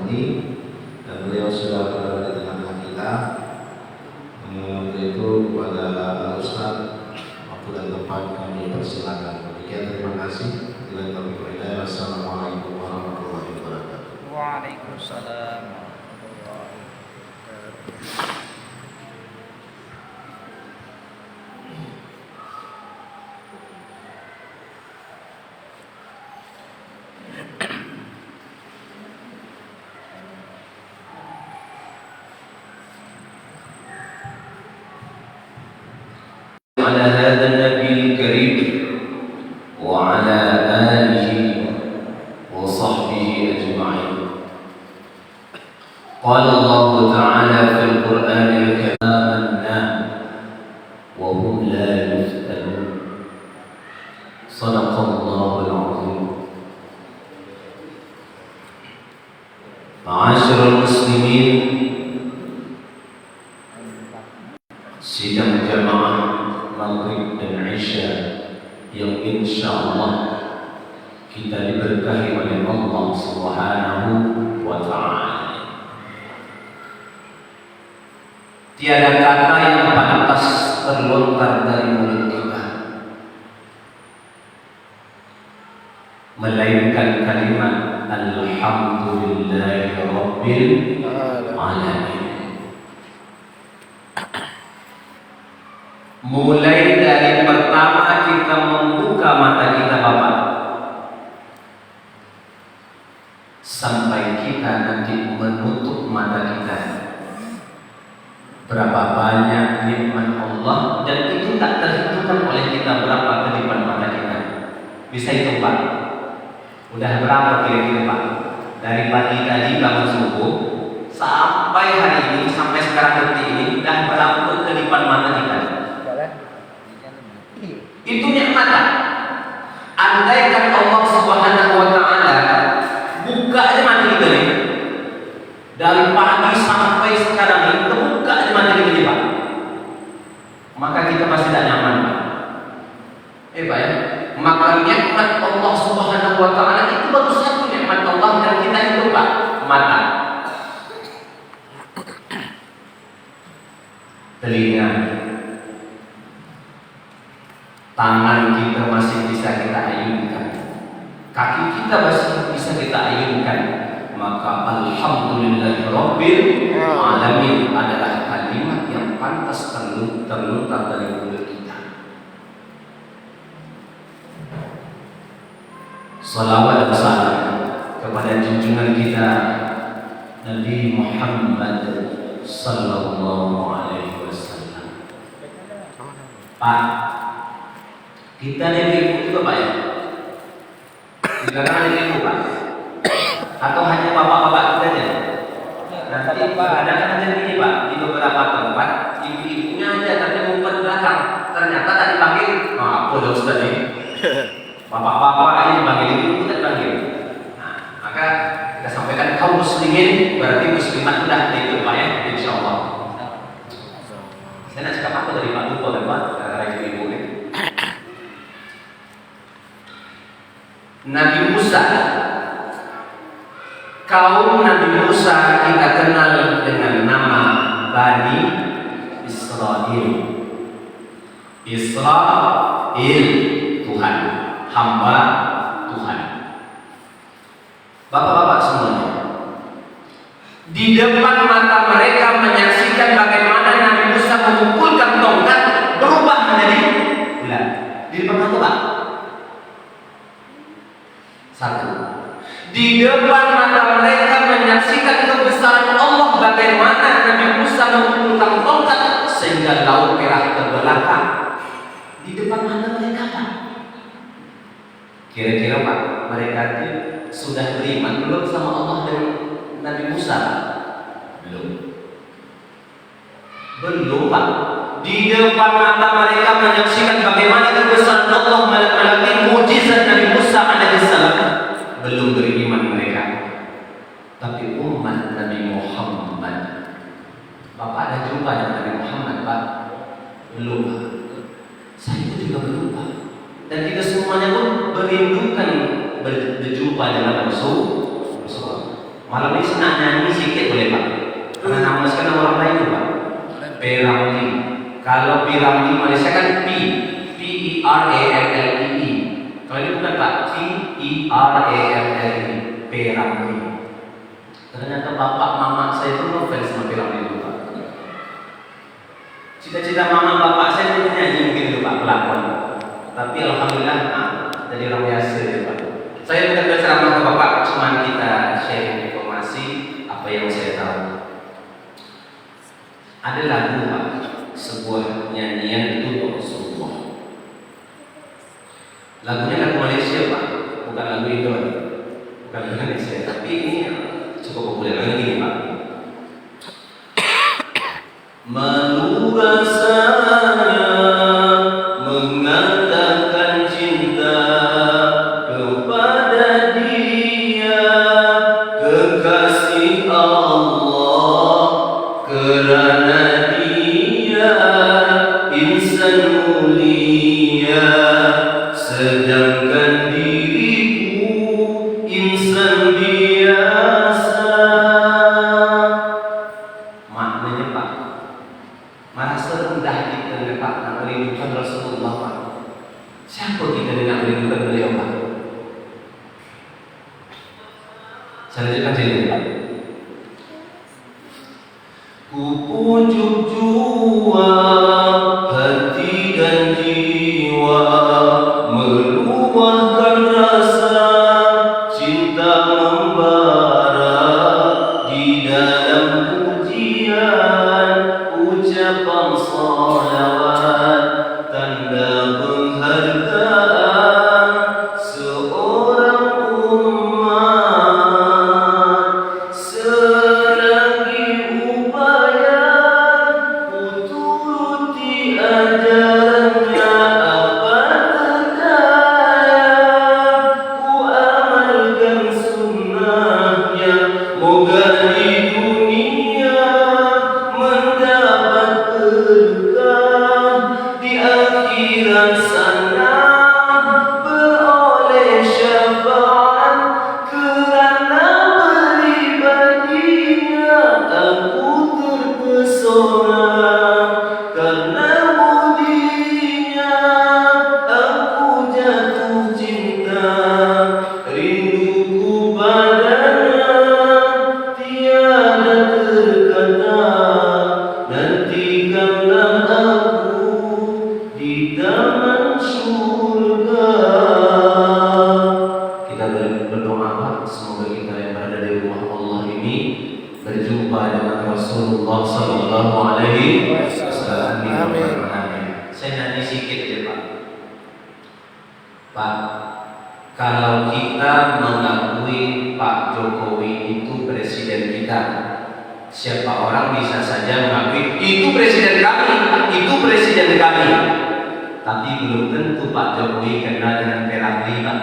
ini, dan beliau sudah berada di tengah-tengah kita. Untuk itu kepada Ustaz waktu dan tempat kami persilakan. Demikian, terima kasih. Wassalamualaikum warahmatullahi wabarakatuh. Waalaikumsalam warahmatullahi wabarakatuh. على هذا النبي الكريم وعلى آله وصحبه أجمعين. قال الله تعالى في القرآن الكريم آمنا وهم لا يفتنون. صدق الله العظيم. معاشر المسلمين، sidang jamaah Maghrib dan Isya yang insya Allah kita diberkahi oleh Allah Subhanahu wa Ta'ala. Tiada kata yang pantas terlontar dari mulut kita melainkan kalimat Alhamdulillahi Rabbil Alamin. Mulai dari pertama kita membuka mata kita Bapak, sampai kita nanti menutup mata kita, berapa banyak nikmat Allah, dan itu tak terhitungkan oleh kita berapa kedipan mata kita. Bisa hitung Pak? Udah berapa kira-kira Pak? Dari pagi tadi bangun subuh sampai hari ini, sampai sekarang detik ini, udah berapa kedipan mata kita? Itu nikmat. Andaikan Allah Subhanahu wa Ta'ala buka aja mata kita nih, dari pagi sampai sekarang ini terbuka aja mata kita nih Pak, maka kita pasti tidak nyaman Pak. Pak ya, maka nikmat Allah Subhanahu wa Ta'ala itu baru satu nikmat Allah yang kita itu Pak, mata, telinga, tangan kita masih bisa kita ayunkan, kaki kita masih bisa kita ayunkan, maka Alhamdulillahirabbil alamin adalah kalimat yang pantas terlontar dari mulut kita. Salawat dan salam kepada junjungan kita Nabi Muhammad sallallahu alaihi wasallam. Pak, kita nilai juga Pak ya? Tidak ada nilai Pak? Atau hanya bapak-bapak kita aja? Nanti kadang-kadang ada ini Pak, di beberapa tempat ibu-ibunya aja tapi ngumpet belakang. Ternyata tadi panggil, apa udah Ustaz ini? Bapak-bapak ini panggil, ibu kita panggil. Nah, maka kita sampaikan kaum muslimin, berarti muslimat sudah itu Pak ya, insya Allah. Saya nak cakap apa dari Pak Duko dan Pak, karena ibu-ibu ini. Nabi Musa, kaum Nabi Musa kita kenal dengan nama Bani Israel. Israel, Tuhan, hamba Tuhan. Bapak-bapak semuanya, di depan mata mereka menyaksikan bagaimana Nabi Musa mengumpulkan tongkat berubah menjadi bulan. Di depan mata Pak. Satu, di depan mata mereka menyaksikan kebesaran Allah, bagaimana Nabi Musa mengumpulkan tongkat sehingga laut merah terbelakang. Di depan mata mereka Pak. Kira-kira Pak, mereka sudah beriman belum sama Allah dan Nabi Musa? Belum Pak. Di depan mata mereka menyaksikan bagaimana kebesaran Allah melalui mukjizat Nabi Musa alaihissalam. Belum beriman mereka. Tapi umat Nabi Muhammad, Bapak ada jumpa dengan Nabi Muhammad Pak? Belum Pak. Saya juga belum Pak. Dan kita semuanya pun merindukan berjumpa dengan Rasulullah. Malam ini senang nyanyi sedikit boleh Pak? Karena nama sekarang orang lain Pak. Piramli. Kalau Piramli Malaysia kan P-E-R-A-M-L-E-E. Kalau ini bukan Pak, P-E-R-A-M-L-E. Piramli. Ternyata bapak mama saya itu ngefans sama Piramli itu Pak. Cita-cita mama bapak saya itu nyanyi mungkin itu Pak, pelakon. Tapi alhamdulillah jadi orang biasa ya Pak. Saya bukan berceramah ke bapak, cuma kita sharing informasi apa yang saya tahu. Ada lagu Pak, sebuah nyanyian itu untuk Rasulullah. Lagunya lagu Malaysia Pak, bukan lagu Indo, bukan lagu Malaysia. Tapi ini cukup populer lagi ini Pak. Malu rasanya mengatakan cinta kepada Dia, kekasih Allah, kerana Dia insan mulia, sedangkan diriku insan biasa. Maknanya Pak, merasa rendah kita Pak nak merindukan Rasulullah Pak. Siapa kita nak merindukan beliau Pak? Saya lanjutkan cerita Pak. Ku pujuk jua hati dan jiwa, meluahkan rasa cinta membara di dalam pujian, ucapan salawat, tanda penghargaan seorang umat. Selagi upaya ku turuti ajarannya, apa terdaya ku amalkan sunnahnya. Moga di dunia mendapat berkah, di akhirat sana beroleh syafaat. Kerana pribadinya aku terpesona, karena budinya aku jatuh cinta. Rinduku padanya tiada terkata, nantikanlah aku di taman surga. Kita berdoa Pak, semoga kita yang berada di rumah Allah ini berjumpa dengan Rasulullah Sallallahu Alaihi Wasallam. Amin. Saya nyanyi sedikit aja Pak. Pak, kalau kita mengakui Pak Jokowi itu presiden kita, siapa orang bisa saja mengakui itu presiden kami, itu presiden kami. Tapi belum tentu Pak Jokowi kenal dengan Piramli Pak.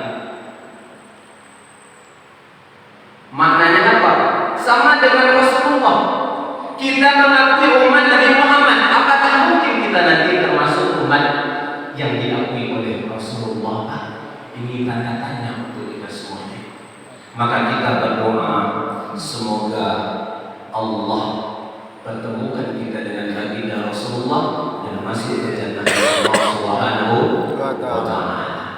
Maknanya apa? Sama dengan Rasulullah. Kita mengakui umat Nabi Muhammad, apakah mungkin kita nanti termasuk umat yang diakui oleh Rasulullah Pak? Ini tanda tanya untuk kita semuanya. Maka kita berdoa semoga Allah pertemukan kita dengan baginda Rasulullah dan masuk ke jannah Allah Subhanahu wa taala.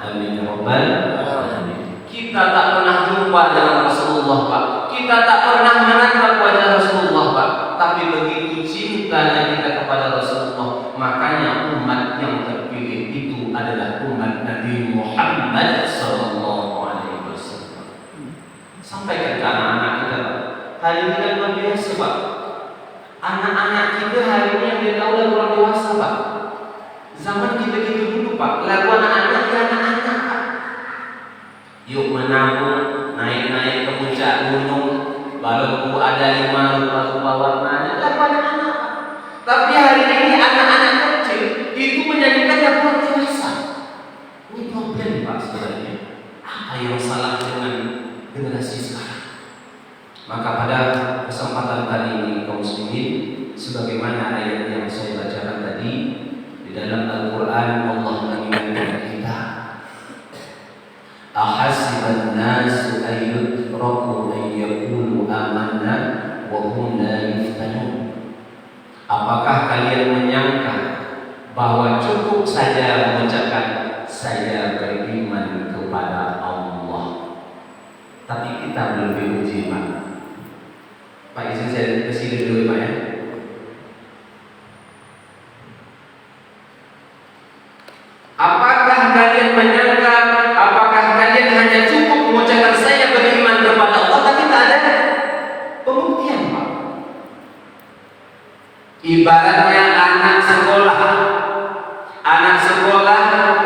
Amin ya rabbal alamin. Kita tak pernah jumpa dengan Rasulullah Pak. Kita tak pernah menatap wajah Rasulullah Pak. Tapi begitu cintanya kita kepada Rasulullah, makanya umat yang terpilih itu adalah umat Nabi Muhammad Sallallahu Alaihi Wasallam. Sampaikan ke anak-anak kita Pak. Hari ini kan luar biasa Pak. Anak-anak kita hari ini yang dia tahu lagu orang dewasa Pak. Zaman kita dulu Pak, lagu anak-anak ya anak-anak Pak. Yuk menabung, naik-naik ke puncak gunung, balonku ada 5 rupa-rupa warnanya, lagu anak-anak Pak. Tapi hari ini anak-anak kecil itu menyanyikan lagu orang dewasa. Ini problem Pak sebenarnya. Apa yang salah dengan generasi sekarang? Maka pada kesempatan kali ini kaum muslimin, sebagaimana ayat yang saya bacakan tadi di dalam Al-Quran, Allah mengingatkan kita, ahasiban nasu ayyutraku ayyakulu kalian menyangka bahwa cukup saja mengucapkan saya beriman kepada Allah, tapi kita belum diuji, Pak? Pak, izin saya kesini dulu, Pak ya. Apakah kalian menyangka, apakah kalian hanya cukup mengucapkan saya beriman kepada Allah, tapi tak ada pembuktian, Pak? Ibaratnya anak sekolah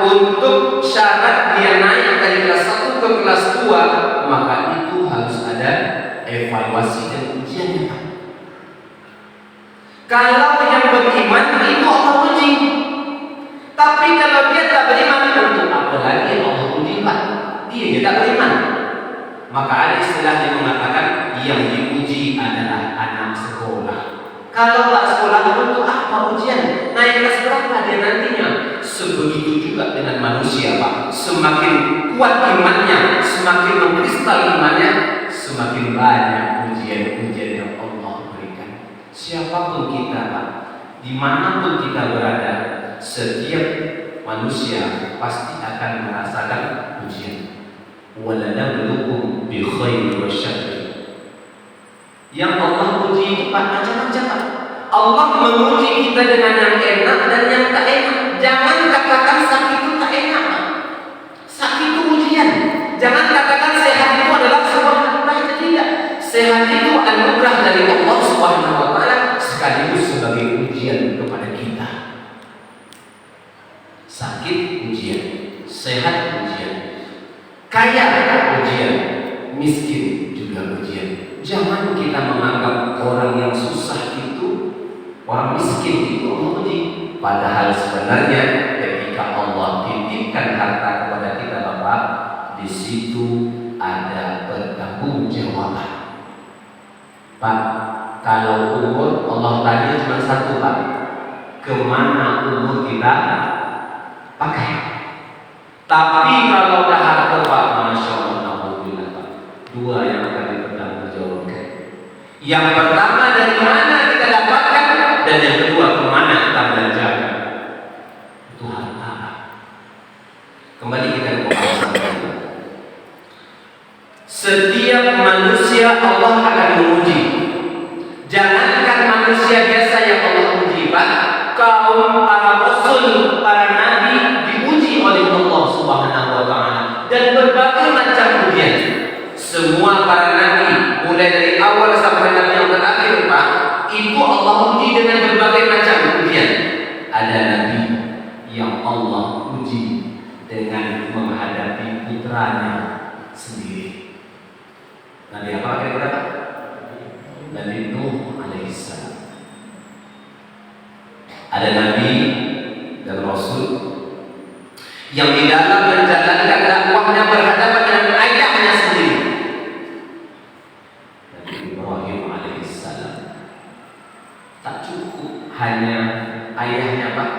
untuk syarat dia naik dari kelas 1 ke kelas 2, maka itu harus ada evaluasi dan ujiannya, Pak. Kalau yang beriman itu Allah uji, tapi kalau dia tak beriman, untuk apa lagi Allah uji, Pak? Dia tak beriman. Maka ada istilah yang mengatakan yang diuji adalah anak sekolah. Kalau tak sekolah, untuk apa ujian? Naik kelas berapa dia nantinya? Sebegitu juga dengan manusia, Pak. Semakin kuat imannya, semakin mengkristal imannya, semakin banyak ujian-ujian yang Allah berikan. Siapapun kita, Pak, dimanapun kita berada, setiap manusia pasti akan merasakan ujian. Walanabluukum bi khairi wa syarri. Yang Allah uji itu, Pak, macam-macam, Pak. Allah menguji kita dengan yang enak dan yang tak enak. Jangan katakan sakit itu tak enak, Pak. Sakit itu ujian. Jangan katakan sehat itu adalah sebuah anugerah. Tidak. Sehat itu anugerah dari Allah Subhanahu wa taala sekaligus sebagai ujian kepada kita. Sakit ujian, sehat ujian, kaya ujian, miskin juga ujian. Jangan kita menganggap orang yang susah itu, orang miskin itu Allah uji. Padahal sebenarnya ketika Allah titipkan harta kepada kita, Bapak, di situ ada pertanggungjawaban. Pak, kalau umur Allah tanya cuma satu, Pak, kemana umur kita pakai? Tapi kalau dah harta, Pak, Masya Allah, alhamdulillah, Pak, dua yang akan dipertanggungjawabkan. Yang pertama, dari mana kita dapatkan, dan yang kedua, kemana kita belanjakan. Itu harta. Kembali kita ke pembahasan. Setiap manusia Allah akan menguji. Jangankan manusia biasa yang Allah uji, Pak, kaum para rasul, para nabi diuji oleh Allah Subhanahu wa taala dan berbagai macam ujian. Semua para nabi, mulai dari awal sampai nabi yang terakhir, Pak, itu Allah uji dengan berbagai macam ujian. Ada nabi yang Allah uji dengan menghadapi putranya sendiri. Nabi apa kira-kira? Nabi Nuh alaihissalam. Ada nabi dan rasul yang di dalam menjalankan dakwahnya berhadapan dengan ayahnya sendiri. Nabi Ibrahim alaihissalam. Tak cukup hanya ayahnya, Pak.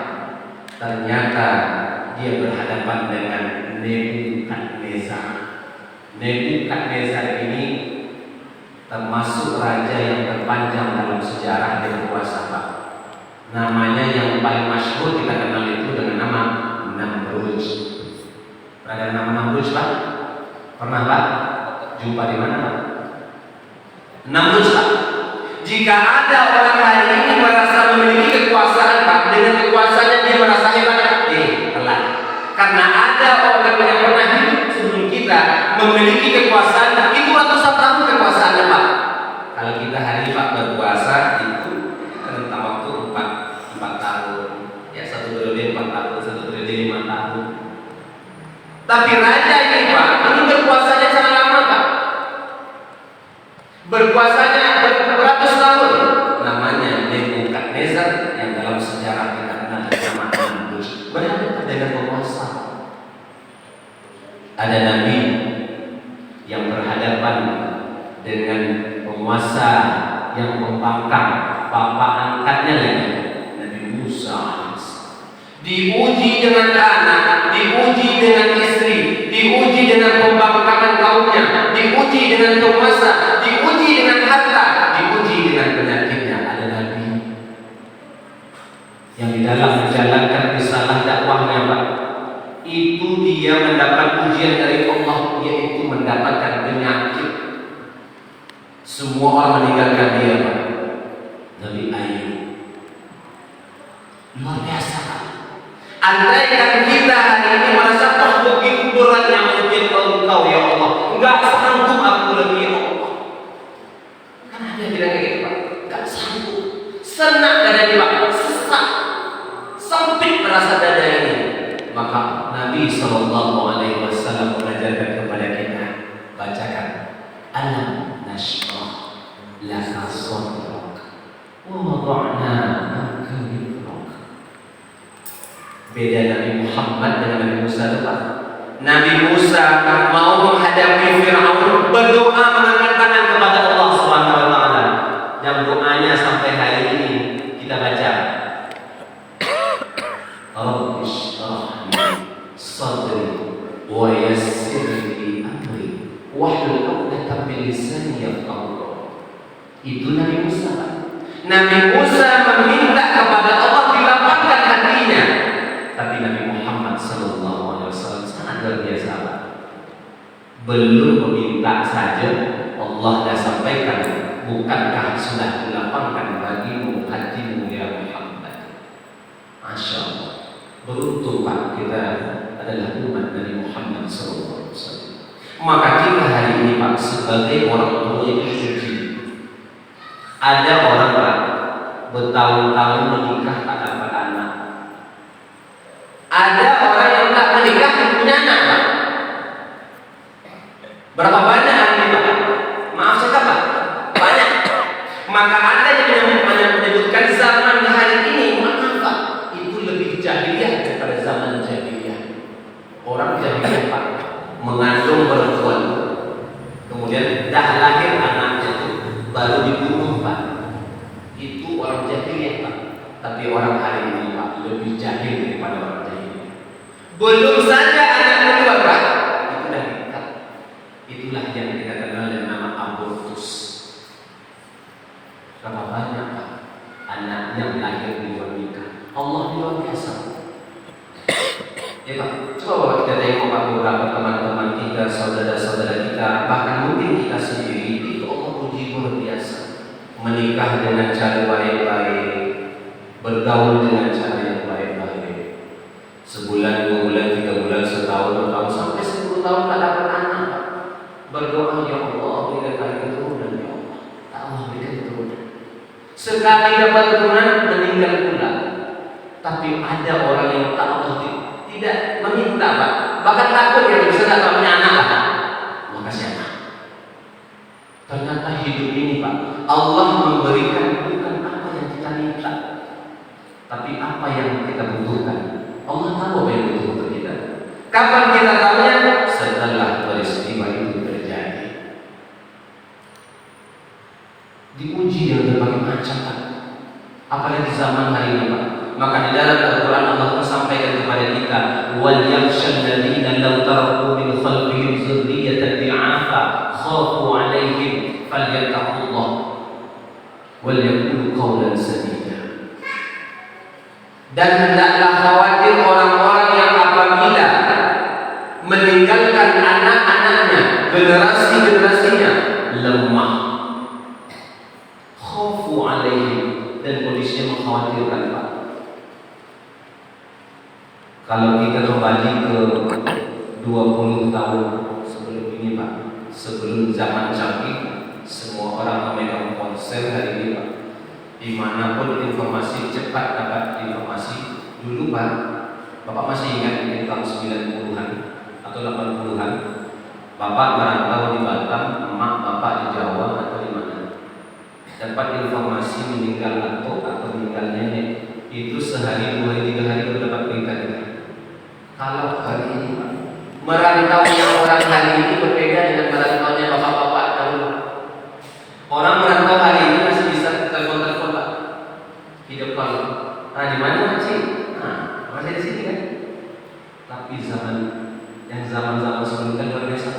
Ternyata dia berhadapan dengan Nebukadnezar. Nebukadnezar ini termasuk raja yang terpanjang dalam sejarah berkuasa, Pak. Namanya yang paling masyhur kita kenal itu dengan nama Namrud. Pernah nama Namrud, Pak? Pernah, Pak? Jumpa di mana, Pak? Namrud, Pak. Jika ada orang hari ini merasa memiliki kekuasaan, Pak, dengan kekuasaannya dia merasa hebat, telat. Karena ada orang yang pernah hidup sebelum kita memiliki kekuasaan, itu ratusan tahun kekuasaannya, Pak. Kalau kita hari ini, Pak, berkuasa itu rentang waktu 4 tahun, ya, 1 periode 4 tahun, 1 periode 5 tahun. Tapi raja ini, Pak, ini berkuasanya sangat lama, Pak. Berkuasanya beratus tahun. Namanya Nebukadnezar yang dalam sejarah kita kenal nama Namrud. Berhadapan dengan penguasa. Ada nabi yang berhadapan dengan penguasa yang membangkang bapak angkatnya lagi, Nabi Musa AS. Diuji dengan anak, diuji dengan istri, diuji dengan pembangkangan kaumnya, diuji dengan penguasa, diuji dengan harta, diuji dengan penyakitnya. Ada nabi Semua orang meninggalkan dia, Pak. Nabi Ayub. Luar biasa, Pak. Andaikan kita hari ini merasa begitu beratnya mungkin Engkau ya Allah, enggak sanggup aku lagi ya Allah. Kan ada yang bilang kayak gitu, Pak. Enggak sanggup. Senak dada ini, Pak. Sesak. Sempit merasa dada ini. Maka Nabi SAW mengajarkan kepada kita, bacakan alam nashrah laka sadrak wa wada'na anka wizrak. Beda Nabi Muhammad dengan Nabi Musa, Pak. Nabi Musa mau menghadapi Fir'aun, berdoa mengangkat tangan kepada Allah Subhanahu wa taala. Dan doanya sampai hari ini kita baca, Rabbi shrah li sadri wa yassir li amri wahlul 'uqdatam min lisani yafqahu qawli. Itu Nabi Musa, Pak. Nabi Musa meminta kepada Allah dilapangkan hatinya. Tapi Nabi Muhammad SAW sangat luar biasa, Pak. Belum meminta saja Allah dah sampaikan, bukankah sudah dilapangkan bagimu hatimu ya Muhammad. Masya Allah. Beruntung, Pak, kita adalah umat Nabi Muhammad SAW. Maka kita hari ini, Pak, sebagai orang tua yang suci, ada orang, Pak, bertahun-tahun menikah tak dapat anak. Ada orang yang tak menikah punya anak, Pak. Berapa banyak hari ini, Pak? Maaf sekali, Pak. Banyak. Maka ada yang menyebutkan zaman hari ini, maaf, Pak, itu lebih jahiliyah daripada zaman jahiliyah. Orang jahiliyah, Pak, mengandung perempuan, kemudian dah lahir anaknya itu baru dibunuh, Pak. Itu orang jahiliyah, Pak. Tapi orang hari ini, Pak, lebih jahil daripada orang jahiliyah. Belum saja anak kedua, Pak, itu dah nikah. Itulah yang kita kenal dengan nama abortus. Berapa banyak, Pak, anak yang lahir di luar nikah. Allah luar biasa. Ya, Pak, coba kita tengok, Pak, beberapa teman-teman kita, saudara-saudara kita, bahkan mungkin kita sendiri, itu Allah puji luar biasa. Menikah dengan cara baik-baik, bergaul dengan cara yang baik-baik. Sebulan, 2 bulan, 3 bulan, setahun, 2 tahun, sampai 10 tahun tak dapat anak, Pak. Berdoa, ya Allah, berikan kami keturunan, ya Allah. Allah berikan keturunan. Sekali dapat keturunan, meninggal pula. Tapi ada orang yang tak Allah tidak meminta, Pak. Bahkan takut ya, bisa tak punya anak, Pak. Maka siapa? Ternyata hidup ini, Pak, Allah memberikan bukan apa yang kita minta, tapi apa yang kita butuhkan. Allah tahu apa yang butuh untuk kita. Kapan kita tahunya? Setelah peristiwa itu terjadi. Diuji dengan berbagai macam, Pak. Apalagi zaman hari ini, Pak. Maka di dalam Al-Quran Allah sampaikan kepada kita, wal yakhshal ladzina law taraku min khalfihim dzurriyyatan di'afa khafu 'alaihim falyattaqullah wal yaqulu qawlan sadida. Dan hendaklah khawatir orang-orang yang apabila meninggalkan anak-anaknya, generasi-generasinya lemah, khafu 'alaihim, dan kondisinya mengkhawatirkan, Pak. Kalau kita kembali ke 20 tahun sebelum ini, Pak, sebelum zaman canggih, semua orang memegang ponsel hari ini, Pak. Dimanapun informasi cepat dapat informasi. Dulu, Pak, Bapak masih ingat mungkin tahun 90-an atau 80-an, Bapak merantau di Batam, emak Bapak di Jawa atau di mana, dapat informasi meninggal atau meninggal nenek, itu sehari, 2 hari, 3 hari baru dapat berita kita. Kalau hari ini, Pak, merantaunya orang hari ini berbeda dengan merantaunya bapak-bapak dahulu. Orang merantau hari ini masih bisa telepon-telepon, Pak, video call. Nah, di mana sih? Nah, masih di sini kan? Tapi zaman sebelumnya luar biasa.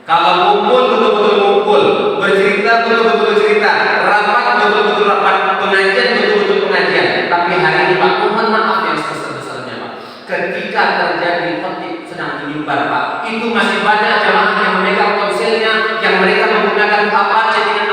Kalau ngumpul betul-betul ngumpul, bercerita betul-betul cerita, rapat betul-betul rapat, pengajian betul-betul pengajian. Tapi hari ini, Pak, mohon maaf yang sebesar-besarnya, Pak, ketika terjadi khotib sedang menyebar, Pak, itu masih banyak jamaah yang memegang ponselnya, yang mereka menggunakan apa, chattingan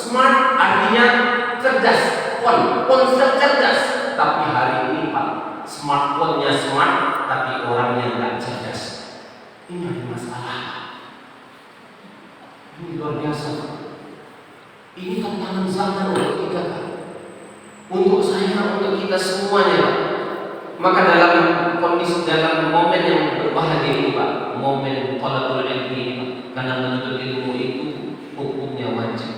Smart artinya cerdas, ponsel cerdas. Tapi hari ini Pak, smartphone-nya smart, tapi orangnya nggak cerdas. Ini ada masalah. Ini luar biasa. Ini tantangan zaman untuk kita, Pak. Untuk saya, untuk kita semuanya, Pak. Maka dalam kondisi, dalam momen yang berbahagia ini, Pak, momen thalabul ilmi, Pak, karena menuntut ilmu itu hukumnya wajib.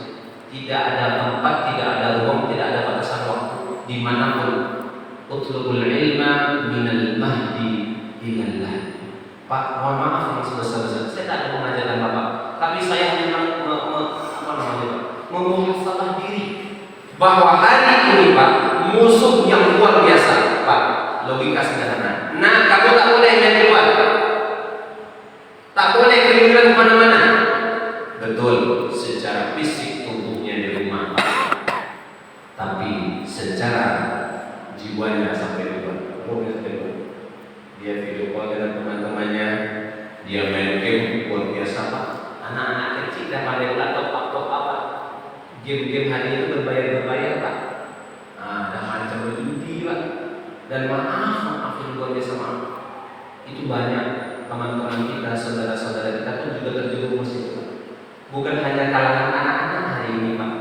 Tidak ada tempat, tidak ada ruang, tidak ada batasan waktu. Dimanapun, utlubul ilma minal mahdi ilal lahdi. Pak, mohon maaf yang sebesar-besar, saya tak ada mengajarkan Bapak, tapi saya hanya memuhasabah diri bahwa hari ini Pak, musuh yang luar biasa, Pak. Logika sederhana. Nah, kamu tak boleh main di luar, tak boleh keluyuran kemana-mana. Betul, secara fisik tubuhnya di rumah, Pak. Tapi secara jiwanya sampai di luar. Dia video call dengan teman-temannya, dia main game luar biasa, Pak. Anak-anak kecil dah pandai laptop apa. Game-game hari itu berbayar, Pak. Dah macam berjudi, Pak. Dan maaf yang luar biasa, maaf. Itu banyak teman-teman kita, saudara-saudara kita pun juga terjerumus itu, Pak. Bukan hanya kalangan anak-anak hari ini, Pak.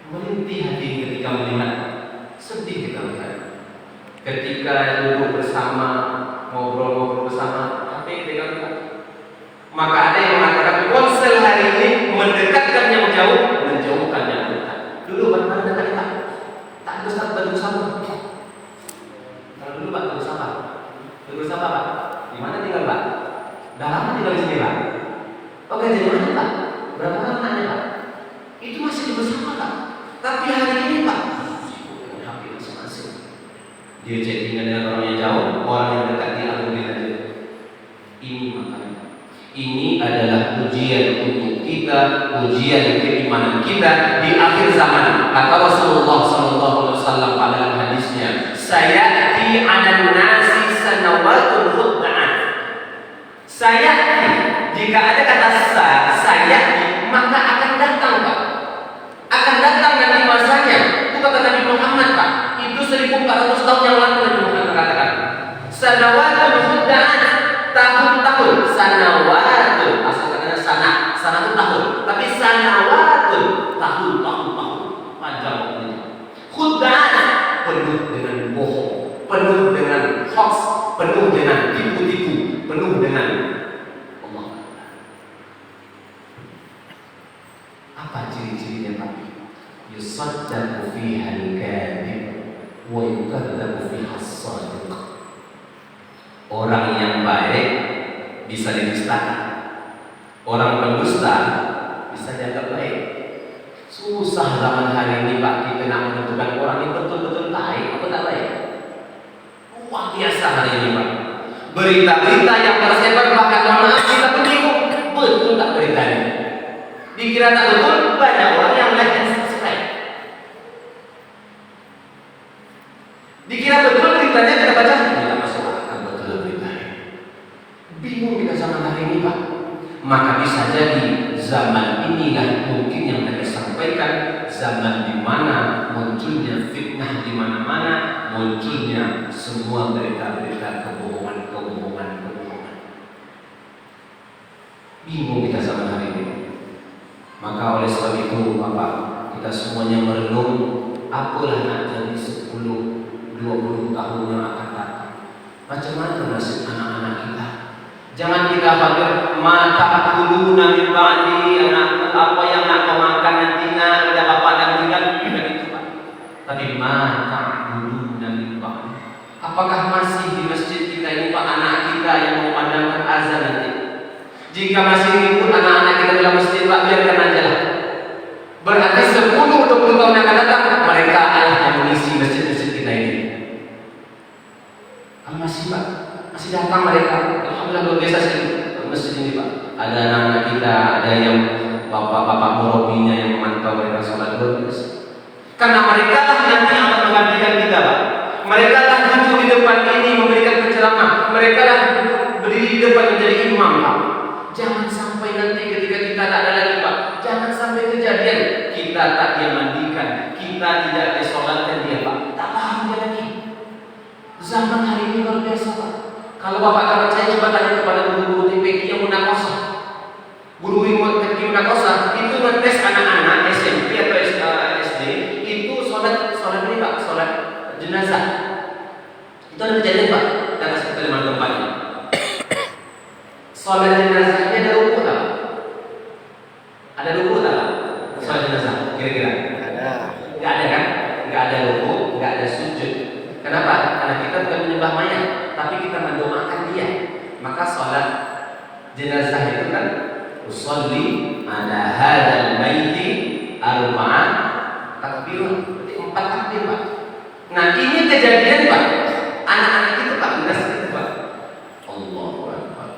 Merintih hati ketika melihat, sedih kita melihat. Ketika duduk bersama, ngobrol-ngobrol bersama, HP pegang, Pak. Maka ada yang mengatakan ponsel hari ini mendekatkan yang jauh, menjauhkan yang dekat. Dulu bagaimana dekat, Pak? Tak bersama. Kalau dulu Pak bersama, Pak. Di mana tinggal, Pak? Dah lama tinggal di sini, Pak. Oke, jadi mana, Pak? Berapa anaknya, Pak? Itu masih bersama, Pak. Tapi hari ini, Pak, HP masing-masing. Dia chattingan dengan orang yang jauh, orang yang dekat dia alumni aja. Ini makanya. Ini adalah ujian untuk kita, ujian keimanan kita di akhir zaman. Kata Rasulullah SAW pada dalam hadisnya, sayati 'alan nasi sanawatun khud'an. Sayati, jika ada kata sayati, maka akan datang, Pak. Akan datang nanti masanya. Itu kata Nabi Muhammad, Pak. Itu 1400 tahun yang lalu Nabi Muhammad mengatakan. Sanawatun khud'an, tahun-tahun. Sanawatun, asal katanya sana itu tahun. Tapi sanawatun, tahun-tahun panjang waktunya. Khud'an, penuh dengan bohong, penuh dengan hoax, penuh dengan tipu-tipu, penuh dengan Allah. Apa ciri-cirinya, Pak? Yusaddaqu fiha al-kadhib wa yukadzabu fiha as-shadiq. Orang yang baik bisa didustakan, orang pendusta bisa dianggap baik. Susah zaman hari ini, Pak, kita nak menentukan orang ini betul-betul baik atau tak baik. Luar biasa hari ini, Pak. Berita-berita yang tersebar bahkan maaf kita pun bingung, betul tak beritanya? Dikira tak betul, banyak orang yang like dan subscribe. Dikira betul beritanya, kita baca tidak masuk akal betul beritanya. Bingung kita zaman hari ini, Pak. Maka bisa jadi zaman inilah mungkin yang tadi sampaikan, zaman di mana munculnya fitnah di mana-mana, munculnya semua berita-berita kebohongan. Bingung kita zaman hari ini. Maka oleh sebab itu, Bapak, kita semuanya merenung apalah nak jadi 10-20 tahun yang akan datang. Macam mana nasib anak-anak kita? Jangan kita khawatir mata dulu nabi ba'di, anak apa yang nak kau makan nanti nak ada bapak dan tinggal itu, Pak. Tapi mata dulu nabi ba'di. Apakah masih di masjid kita ini, Pak, anak kita yang memandangkan azan nanti? Jika masih ikut anak-anak kita dalam masjid, Pak, biarkan aja lah. Berarti 10-20 tahun yang akan datang mereka adalah yang mengisi masjid-masjid kita ini. Masih, Pak, masih datang mereka. Alhamdulillah luar biasa sih masjid ini, Pak. Ada anak-anak kita, ada yang bapak-bapak murabinya yang memantau mereka sholat luar biasa. Karena mereka lah nanti yang akan menggantikan kita, Pak. Mereka lah duduk di depan ini memberikan penceramah. Mereka lah berdiri di depan menjadi imam, Pak. Jangan sampai nanti ketika kita tak ada lagi, Pak, jangan sampai kejadian kita kita tak dia mandikan, kita tidak disolatkan dia, Pak. Tak paham dia lagi. Zaman hari ini luar biasa, Pak. Kalau Bapak tak percaya, coba tanya kepada guru-guru TPQ yang munakosa. Guru TPQ munakosa itu ngetes anak-anak SMP atau SD itu sholat ini, Pak, sholat jenazah. Itu ada kejadian, Pak. Dan kasih kalimat tempatnya. Sholat jenazahnya ada rukuk tak? Ada rukuk tak? Sholat jenazah, kira-kira? Ada. Nggak ada kan? Nggak ada rukuk, nggak ada sujud. Kenapa? Karena kita bukan menyembah mayat, tapi kita mendoakan dia. Maka sholat jenazah itu kan usolli ala hadzal maiti arba'an takbir. Berarti 4 takbir, Pak. Nah, ini kejadian, Pak. Anak-anak itu, Pak, beras itu, Pak. Allahu Akbar.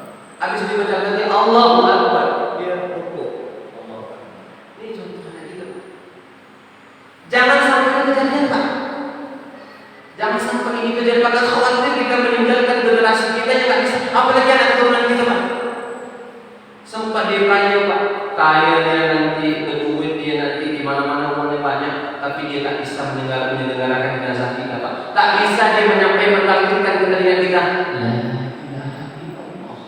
Habis dibaca lagi Allahu Akbar, dia rukuk. Allahu Akbar. Ini contoh anak itu. Jangan sampai kejadian, Pak. Jangan sampai ini kejadian, Pak. Khawatir kita meninggalkan generasi kita yang nggak bisa, apalagi anak keturunan kita, Pak. Sempat dia kaya, Pak. Kaya dia nanti, berduit dia nanti, di mana-mana uangnya banyak, tapi dia tak bisa menyelenggarakan jenazah kita, Pak. Tak bisa dia menyampaikan mentalkinkan ke telinga kita. La ilaha illallah.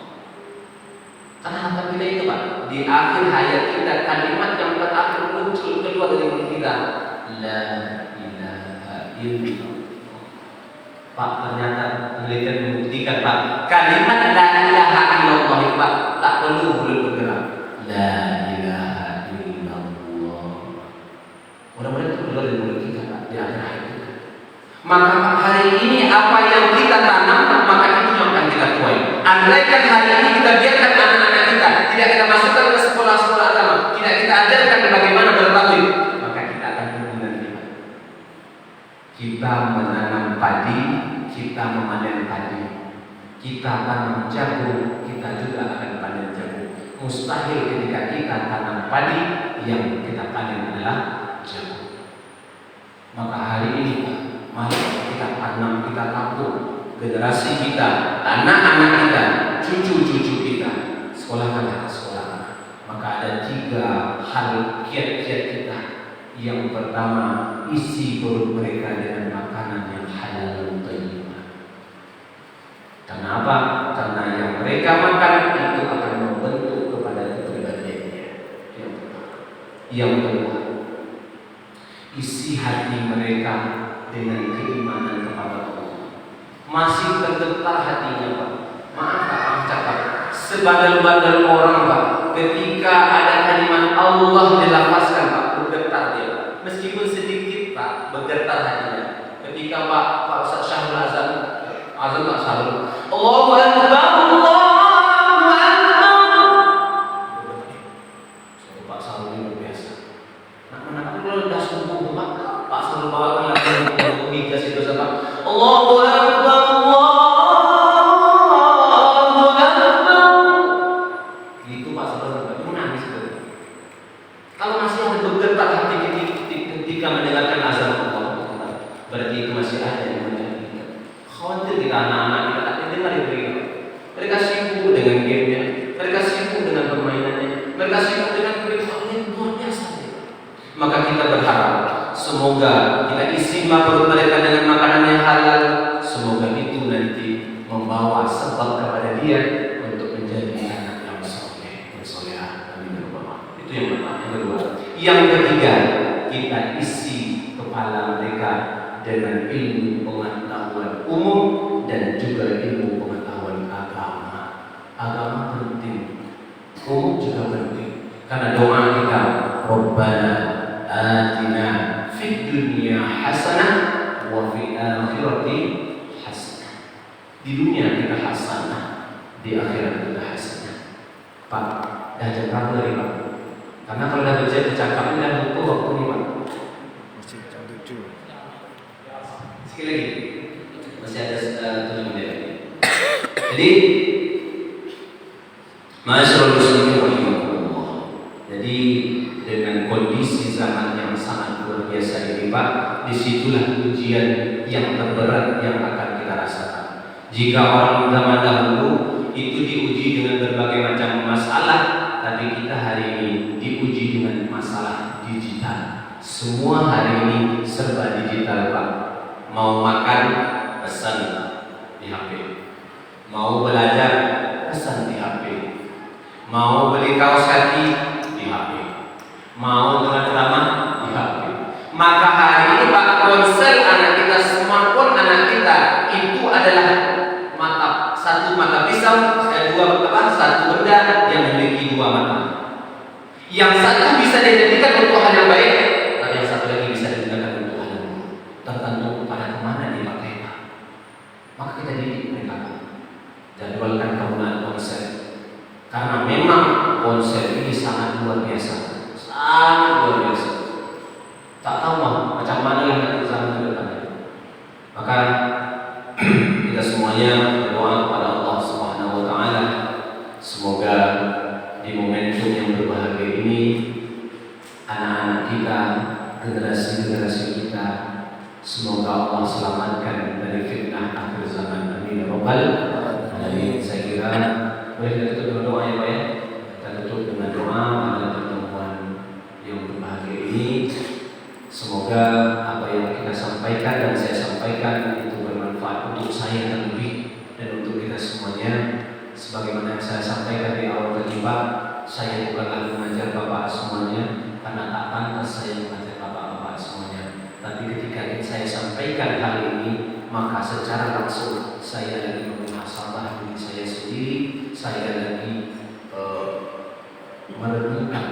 Karena apa kita itu, Pak? Di akhir hayat kita, kalimat yang terakhir muncul keluar dari mulut kita. La ilaha illallah. Pak, ternyata penelitian membuktikan, Pak, kalimat la ilaha illallah itu, Pak, tak perlu mulut bergerak. La ilaha illallah. Mudah-mudahan itu keluar dari mulut kita, Pak, di akhir hayat kita. Maka hari ini apa yang kita tanam, maka itu yang akan kita tuai. Andaikan hari ini kita biarkan anak-anak kita tidak kita masukkan ke sekolah-sekolah agama, tidak kita ajarkan bagaimana bertauhid, maka kita akan rugi nanti. Kita menanam padi, kita memanen padi. Kita tanam jagung, kita juga akan panen jagung. Mustahil ketika kita tanam padi, yang kita panen adalah jagung. Maka hari ini, mari kita tanam, kita tabur generasi kita, anak-anak kita, cucu-cucu kita, sekolahkanlah sekolah. Maka ada 3 hal kiat-kiat kita. Yang pertama, isi perut mereka dengan makanan yang halal dan thayyibah. Kenapa? Karena yang mereka makan itu akan membentuk kepada kepribadiannya. Yang kedua, isi hati mereka dengan keimanan kepada Allah. Masih tergetar hatinya, Pak. Maaf, Pak, cakap. Sebandel-bandel orang, Pak, ketika ada kalimat Allah dilafazkan, Pak, bergetar dia. Meskipun sedikit, Pak, bergetar hatinya. Ketika Pak Ustaz Syahrul azan tak Syahrul, Allahu Akbar, Allahu Akbar. Pak Syahrul ini biasa. Nak kalau dah subuh, Pak Syahrul bawakan lagu migas itu sama Allahu Akbar, Allahu Akbar. Itu Pak Syahrul itu nangis itu. Kalau masih ada bergetar hati ketika mendengarkan azan Allah, berarti itu masih ada yang mendengar. Khawatir kita anak-anak kita tak dengar mereka. Mereka sibuk dengan gamenya, mereka sibuk dengan permainannya, mereka sibuk dengan kebiasaan luar biasa. Maka kita berharap semoga kita isi perut mereka dengan makanan yang halal. Semoga itu nanti membawa sebab kepada dia untuk menjadi anak yang soleh, bersolehah. Amin. Itu yang pertama. Yang kedua, yang ketiga, kita isi kepala mereka dengan ilmu pengetahuan umum dan juga ilmu pengetahuan agama. Agama penting, umum juga penting. Karena doa kita, Rabbana atina fid dunya hasanah wa fil akhirati hasanah. Di dunia kita hasanah, di akhirat kita hasanah. Pak, dah jam berapa lagi, Pak? Karena kalau dah berjaya bercakap, dah lupa waktu ini, Pak. Masih jam 7. Sekali lagi, masih ada 7 menit lagi. Jadi, masyaallah muslimin rahimakumullah. Jadi dengan kondisi zaman yang sangat luar biasa ini, Pak, disitulah ujian yang terberat yang akan kita rasakan. Jika orang zaman dahulu itu diuji dengan berbagai macam masalah, tapi kita hari ini diuji dengan masalah digital. Semua hari ini serba digital, Pak. Mau makan, pesan di HP. Mau belajar, pesan di HP. Mau beli kaos kaki, di HP. Mau dengar ceramah, di HP. Maka hari ini Pak, ponsel anak kita, smartphone anak kita itu adalah satu mata pisau, satu benda yang memiliki dua mata. Yang satu bisa dijadikan untuk hal yang baik, dan yang satu lagi bisa digunakan untuk hal yang buruk. Tergantung pada kemana dipakai, Pak. Maka kita didik mereka, jadwalkan penggunaan ponsel, karena memang ponsel ini sangat luar biasa, sangat luar biasa. Tak tahu macam mana yang nanti zaman ke depan. Maka kita semuanya berdoa kepada Allah Subhanahu wa taala, semoga di momentum yang berbahagia ini anak-anak kita, generasi-generasi kita, semoga Allah selamatkan dari fitnah akhir zaman. Amin ya rabbal alamin. Saya kira boleh kita tutup dengan doa ya Pak ya. Kita tutup dengan doa pada pertemuan yang berbahagia ini. Semoga apa yang kita sampaikan dan saya sampaikan itu bermanfaat untuk saya terlebih dan untuk kita semuanya. Sebagaimana yang saya sampaikan di awal tadi Pak, saya bukanlah mengajar Bapak semuanya, karena tak pantas saya mengajar Bapak-bapak semuanya. Tapi ketika saya sampaikan hal ini, maka secara langsung saya lagi memuhasabah diri saya sendiri, saya lagi merenungkan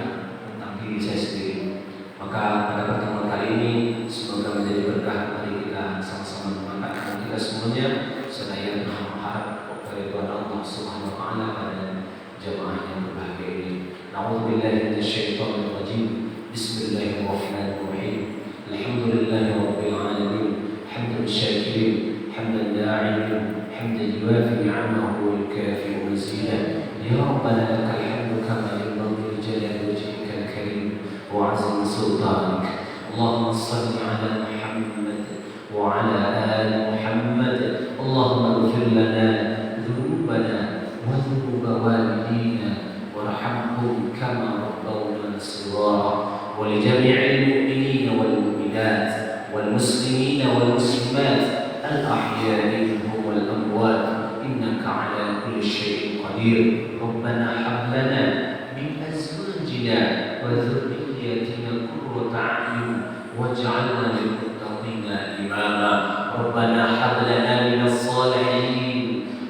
tentang diri saya sendiri. Maka pada pertemuan kali ini semoga menjadi berkah bagi kita sama-sama mengangkat kita semuanya. Saya berharap dari Tuhan Allah Subhanahu wa taala pada jamaah yang berbahagia ini. Na'udzubillahi minasyaitonir rajim. Bismillahirrahmanirrahim. Alhamdulillahirabbil alamin. Hamdan syakirin, hamdan da'imin, hamdan yuwafi 'amahu wa yukafi mazidah. Ya Rabbana lakal hamdu kama yanbaghi li jalali wajhikal karim wa 'azimi sultanik. Allahumma shalli 'ala Muhammad wa 'ala ali Muhammad. Allahumma ighfir lana ذنوبنا وذنوب والدينا وارحمهم كما ربونا صغارا ولجميع المؤمنين والمؤمنات والمسلمين والمسلمات الأحياء منهم والأموات إنك على كل شيء قدير. ربنا هب لنا من أزواجنا وذرياتنا قرة أعين واجعلنا للمتقين إماما. ربنا هب لنا من الصالحين،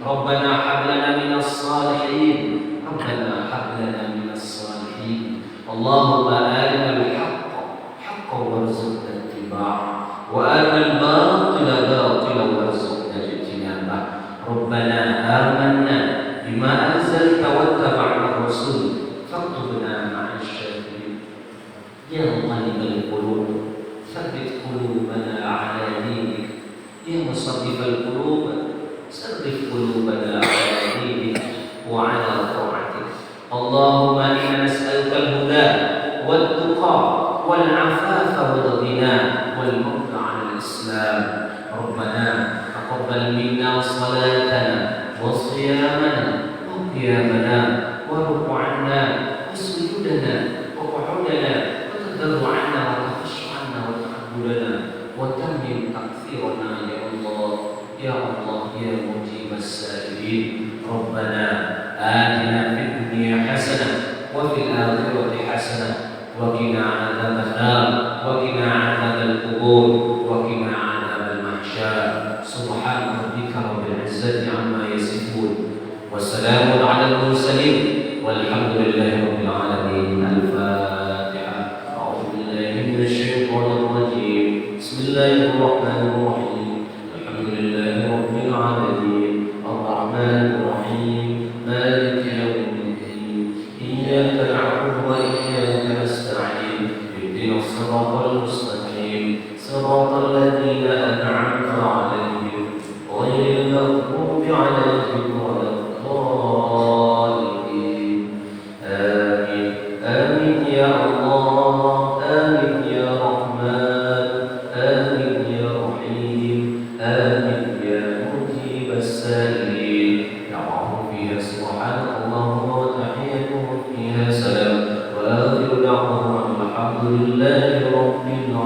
ربنا هب لنا من الصالحين، ربنا هب لنا من الصالحين. اللهم أرنا الحق حقا وارزقنا اتباعه، وأرنا الباطل باطلا وارزقنا اجتنابه. ربنا آمنا بما أنزلت واتبعنا الرسول فاكتبنا مع الشاهدين. يا مقلب القلوب ثبت قلوبنا على دينك، يا مصرف القلوب صرف قلوبنا على دينك وعلى طاعتك. اللهم إنا نسألك الهدى والتقى والعفاف والغنى والموت على الإسلام. ربنا تقبل منا صلاتنا وصيامنا وقيامنا وركوعنا وسجودنا وقعودنا وتضرعنا وتخشعنا وتحملنا وتمم تكثيرنا يا الله يا الله يا مجيب السائلين. ربنا آتنا في الدنيا حسنة وفي الآخرة حسنة وقنا عذاب النار وقنا عذاب القبور وقنا عذاب المحشر. سبحان ربك رب العزة عما يصفون والسلام على المرسلين والحمد لله رب العالمين. الفاتحة. أعوذ بالله من الشيطان الرجيم. بسم الله الرحمن الرحيم. الحمد لله رب العالمين الرحمن الرحيم مالك يوم الدين إياك نعبد وإياك نستعين اهدنا الصراط المستقيم صراط الذين أنعمت عليهم غير المغضوب عليهم ولا الضالين. آمين آمين يا الله آمين يا رحمن آمين يا رحيم آمين يا مجيب السائلين. دعواهم فيها سبحانك اللهم وتحيتهم فيها سلام وآخر دعواهم الحمد لله رب العالمين.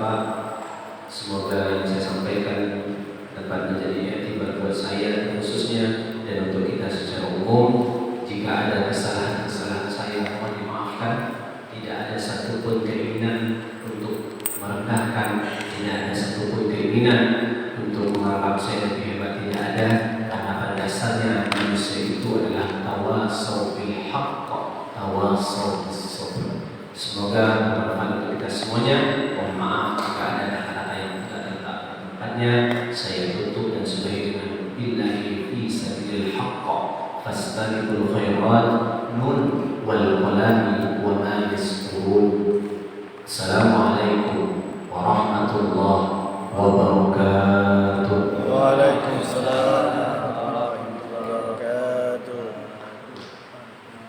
Bapak. Semoga yang saya sampaikan dapat menjadi iktibar buat saya khususnya dan untuk kita secara umum. Jika ada kesalahan-kesalahan saya mohon dimaafkan. Tidak ada satupun keinginan untuk merendahkan, tidak ada satupun keinginan untuk menganggap saya lebih hebat, tidak ada. Karena pada dasarnya manusia itu adalah tawasau bil haqq, tawasau bis sabr. Semoga bermanfaat untuk kita semuanya. Mohon maaf jika ada kata-kata yang tidak letak pada tempatnya. Saya tutup dan sudahi dengan billahi fi sabilil haqq fastabiqul khairat nun wal qalami wa ma yasturun. Assalamualaikum warahmatullahi